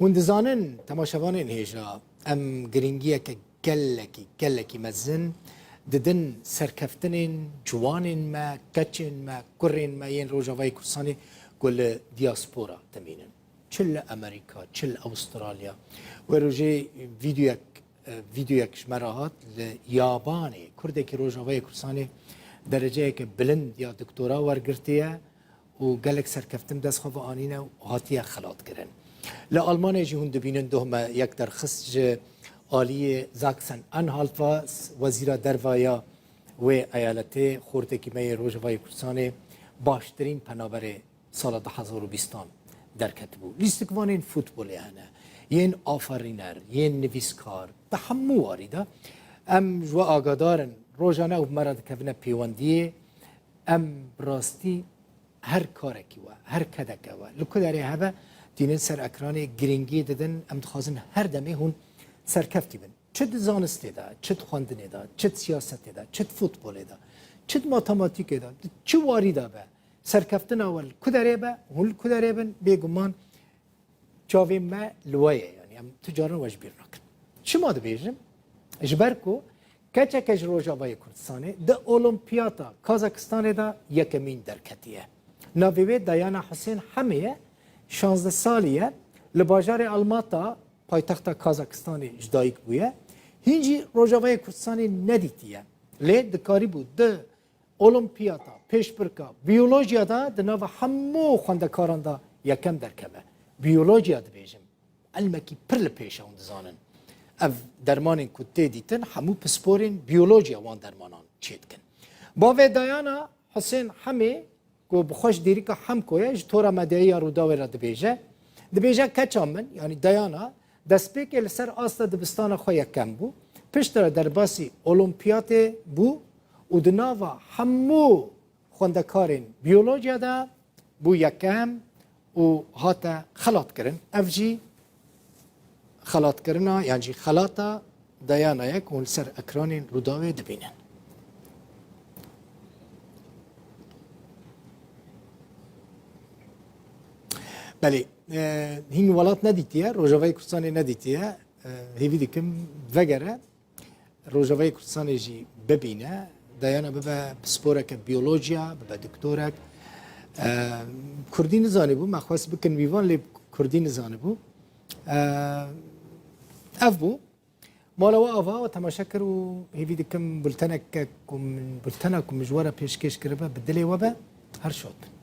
وندزانن تماشاوانین هیجا ام گرینگیه که گلکی مزن ددن سرکفتنین جوانین ما کچین ما کرین ما ین روجاوای کورسانی گل دیاسپورا تمینن چل امریکا چل استرالیا و روجه ویدیویک شمارهات لیابانی کرده که روجاوای کورسانی درجه که بلند یا دکترا ورگرتیه و گلک سرکفتن دست خواه آنینه و هاتیه خلات کرن لآلمانیا جی هون دبینن دوهم یک درخص آلی زاکسن انهالفا وزیر دروایا و ایالته خورده که می روجوای کورسانی باشترین پنابر سال 2020 در کتبو لیستکوانین فوتبولی هنه ین آفرینر ین نویسکار به همو واریده ام جو آگادارن روزانه و مرد کفنه پیوندیه ام راستی هر کارکی و هر کدکه و لکو داره هبه دینن سر اکران گرینگی دادن ام دخوازن هر دمه هون سرکفتی بن چه زانستی دا چه خواندنی دا چه سیاستی دا چه فوتبالی دا چه ماتماتیک دا چه واری دا به سرکفتن اول کداره به هول کداره بن بیگمان جاوی ما لوایه یعنی ام تجارن وجبیر نکن چه ما دو بیجم اجبرکو کچه کج روجاوای کردستانه ده اولمپیادا کازاکستان دا یکمین درکتیه ناویوه دایانا حسین همه 16 سالیه لباجار الماتا پایتخت کازاکستان جدایک بویه هینجی روجاوای کردستانی ندیتیه لی دکاری بود ده اولمپیادا پیشبرکا بیولوژیا دا ده ناو همو خواندکاران دا یکم درکمه بیولوژیا دا بیجم علمکی پرل پیشه هون دزانن اف درمان کتی دیتن همو پسپورین بیولوژیا وان درمانان چید کن باوی دایانا حسین همه کو بخوش دیری که هم کویه جتورا مدعی رو داوی را دبیجه کچام من یعنی دایانا دسپیک لسر آستا دبستان خواه کم بو پشتر در باسی اولمپیات بو و دناوا همو خوندکارین بیولوژیا دا بو یکم و هاتا خلات کرن افجی خلات کرنا یعنی خلاتا دایانا یک و لسر اکرانین رو داوی دبینن بله هین ولات ندیتیه روجاوای کردستانی ندیتیه هیوی دیکم وگره روجاوای کردستانی جی ببینه دایانا ببه سپوره که بیولوژیا ببه دکتورک کردی نزانه بو مخواست بکن ویوان لی کردی نزانه بو اف بو مالا و آوا و تماشا کر و هیوی دیکم بلتنک کم مجواره پیشکش کرده بدلی و به هر شد